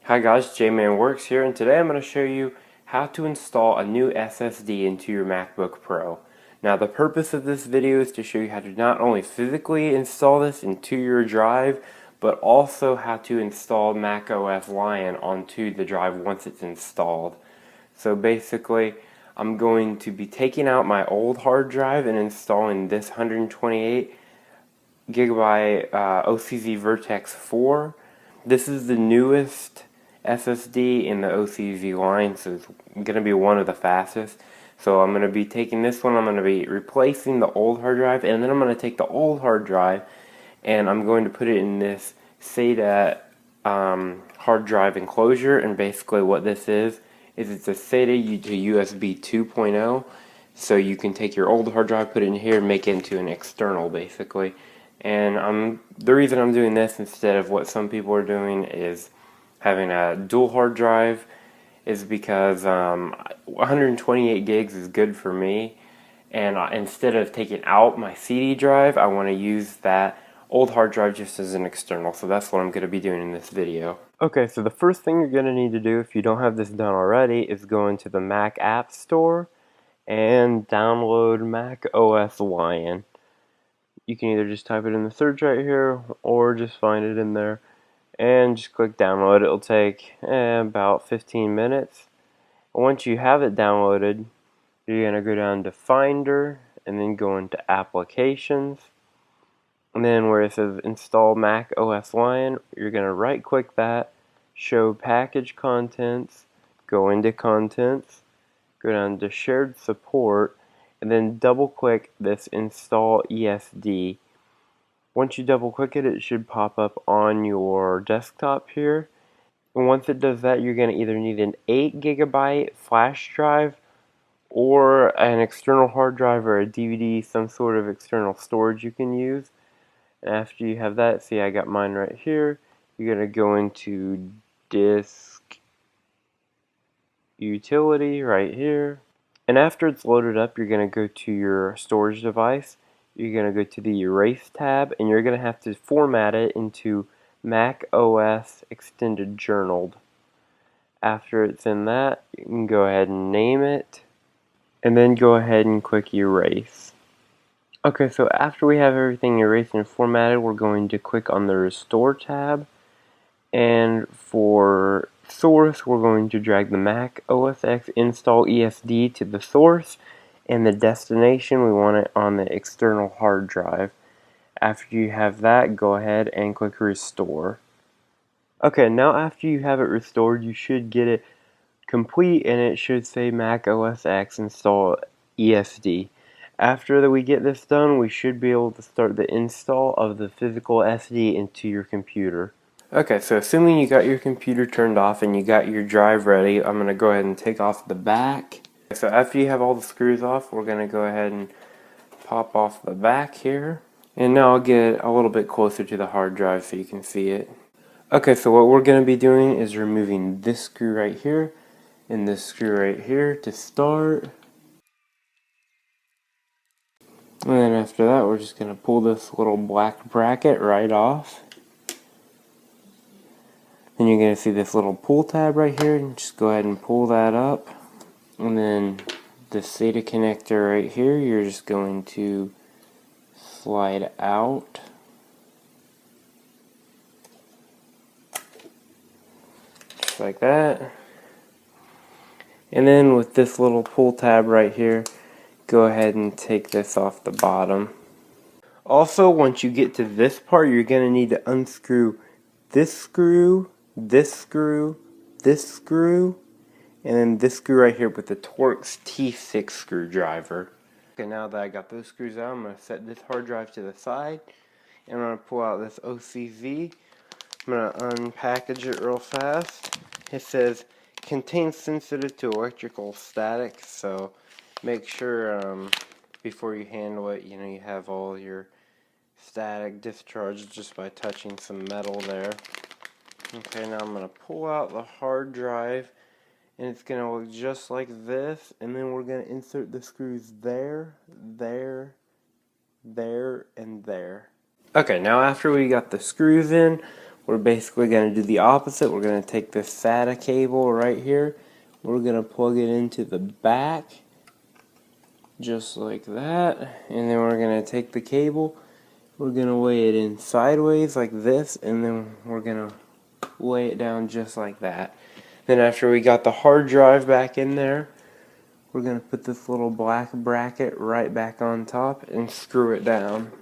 Hi guys, J-Man Works here, and today I'm going to show you how to install a new SSD into your MacBook Pro. Now the purpose of this video is to show you how to not only physically install this into your drive, but also how to install macOS Lion onto the drive once it's installed. So basically, I'm going to be taking out my old hard drive and installing this 128 gigabyte OCZ Vertex 4. This is the newest SSD in the OCZ line, so it's going to be one of the fastest. So I'm going to be taking this one, I'm going to be replacing the old hard drive, and then I'm going to take the old hard drive and I'm going to put it in this SATA hard drive enclosure. And basically what this is it's a SATA to USB 2.0. So you can take your old hard drive, put it in here, and make it into an external basically. And the reason I'm doing this instead of what some people are doing is having a dual hard drive is because 128 gigs is good for me, and instead of taking out my CD drive, I want to use that old hard drive just as an external. So that's what I'm going to be doing in this video. Okay, so the first thing you're going to need to do if you don't have this done already is go into the Mac App Store and download Mac OS Lion. You can either just type it in the search right here or just find it in there and just click download. It'll take about 15 minutes. Once you have it downloaded, you're going to go down to Finder and then go into Applications. And then where it says Install Mac OS Lion, you're going to right click that, Show Package Contents, go into Contents, go down to Shared Support, and then double click this Install ESD. Once you double click it, it should pop up on your desktop here. And once it does that, you're going to either need an 8 gigabyte flash drive or an external hard drive or a DVD, some sort of external storage you can use. And after you have that, see, I got mine right here. You're going to go into Disk Utility right here. And after it's loaded up, you're going to go to your storage device. You're going to go to the Erase tab, and you're going to have to format it into Mac OS Extended Journaled. After it's in that, you can go ahead and name it, and then go ahead and click Erase. Okay, so after we have everything erased and formatted, we're going to click on the Restore tab, and for source, we're going to drag the Mac OS X install ESD to the source, and the destination, we want it on the external hard drive. After you have that, go ahead and click Restore. Okay, now after you have it restored, you should get it complete, and it should say Mac OS X install ESD. After we get this done, we should be able to start the install of the physical SD into your computer. Okay, so assuming you got your computer turned off and you got your drive ready, I'm going to go ahead and take off the back. So after you have all the screws off, we're going to go ahead and pop off the back here. And now I'll get a little bit closer to the hard drive so you can see it. Okay, so what we're going to be doing is removing this screw right here and this screw right here to start. And then after that, we're just going to pull this little black bracket right off. Then you're going to see this little pull tab right here, and just go ahead and pull that up. And then the SATA connector right here, you're just going to slide out. Just like that. And then with this little pull tab right here, go ahead and take this off the bottom. Also, once you get to this part, you're going to need to unscrew this screw, this screw, this screw, and then this screw right here with the Torx T6 screwdriver. Okay, now that I got those screws out, I'm going to set this hard drive to the side, and I'm going to pull out this OCZ. I'm going to unpackage it real fast. It says, contains sensitive to electrical static, so make sure before you handle it, you have all your static discharged just by touching some metal there. Okay, now I'm going to pull out the hard drive, and it's going to look just like this, and then we're going to insert the screws there, there, there, and there. Okay, now after we got the screws in, we're basically going to do the opposite. We're going to take this SATA cable right here. We're going to plug it into the back, just like that. And then we're going to take the cable. We're going to lay it in sideways like this. And then we're going to lay it down just like that. Then after we got the hard drive back in there, we're going to put this little black bracket right back on top and screw it down.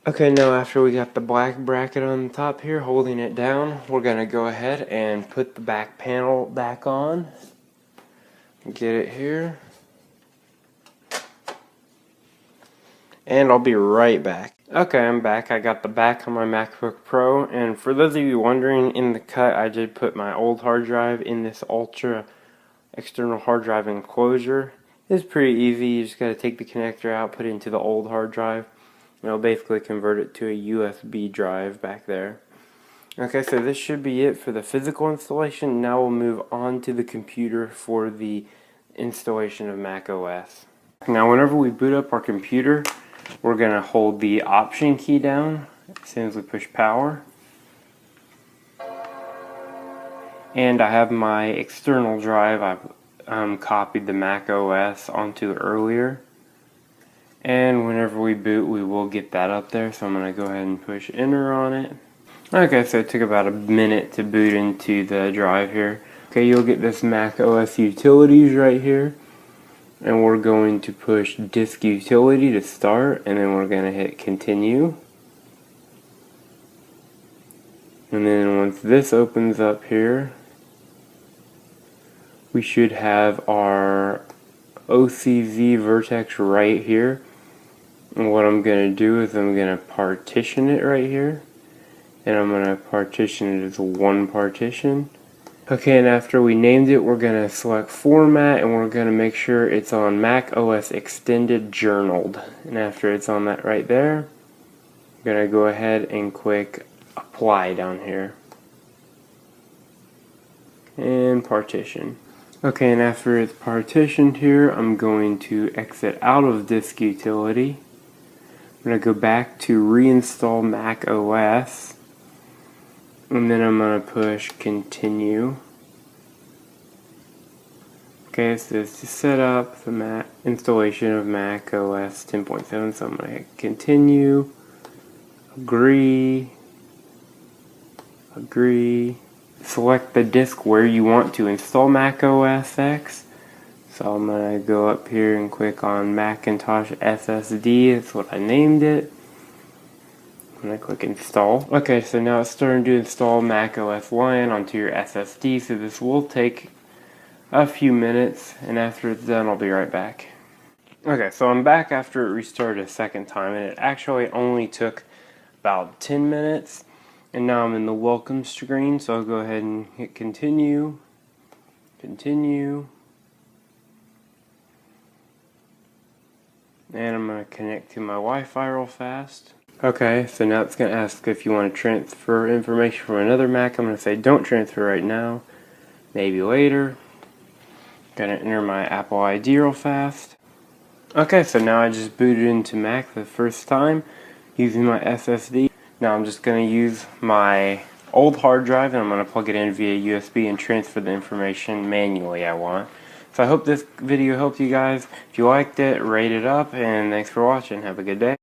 Okay, now after we got the black bracket on the top here holding it down, we're going to go ahead and put the back panel back on. Get it here. And I'll be right back. Okay, I'm back. I got the back on my MacBook Pro, and for those of you wondering, in the cut I did put my old hard drive in this Ultra external hard drive enclosure. It's pretty easy. You just got to take the connector out, put it into the old hard drive, and it'll basically convert it to a USB drive back there. Okay, so this should be it for the physical installation. Now we'll move on to the computer for the installation of Mac OS. Now whenever we boot up our computer, we're going to hold the Option key down as soon as we push power. And I have my external drive. I've copied the Mac OS onto earlier. And whenever we boot, we will get that up there. So I'm going to go ahead and push enter on it. Okay, so it took about a minute to boot into the drive here. Okay, you'll get this Mac OS utilities right here. And we're going to push disk utility to start, and then we're going to hit continue. And then once this opens up here, we should have our OCZ Vertex right here. And what I'm going to do is I'm going to partition it right here. And I'm going to partition it as one partition. Okay, and after we named it, we're going to select format, and we're going to make sure it's on Mac OS Extended Journaled. And after it's on that right there, I'm going to go ahead and click apply down here. And partition. Okay, and after it's partitioned here, I'm going to exit out of disk utility. I'm going to go back to reinstall Mac OS. And then I'm going to push continue. Okay, so it's to set up the installation of Mac OS 10.7. So I'm going to hit continue, agree, select the disk where you want to install Mac OS X. So I'm going to go up here and click on Macintosh SSD. That's what I named it. I'm going to click install. Okay, so now it's starting to install Mac OS Lion onto your SSD, so this will take a few minutes, and after it's done I'll be right back. Okay, so I'm back after it restarted a second time, and it actually only took about 10 minutes, and now I'm in the welcome screen, so I'll go ahead and hit continue, continue, and I'm going to connect to my Wi-Fi real fast. Okay, so now it's going to ask if you want to transfer information from another Mac. I'm going to say don't transfer right now, maybe later. Going to enter my Apple ID real fast. Okay, so now I just booted into Mac for the first time using my SSD. Now I'm just going to use my old hard drive, and I'm going to plug it in via USB and transfer the information manually I want. So I hope this video helped you guys. If you liked it, rate it up, and thanks for watching. Have a good day.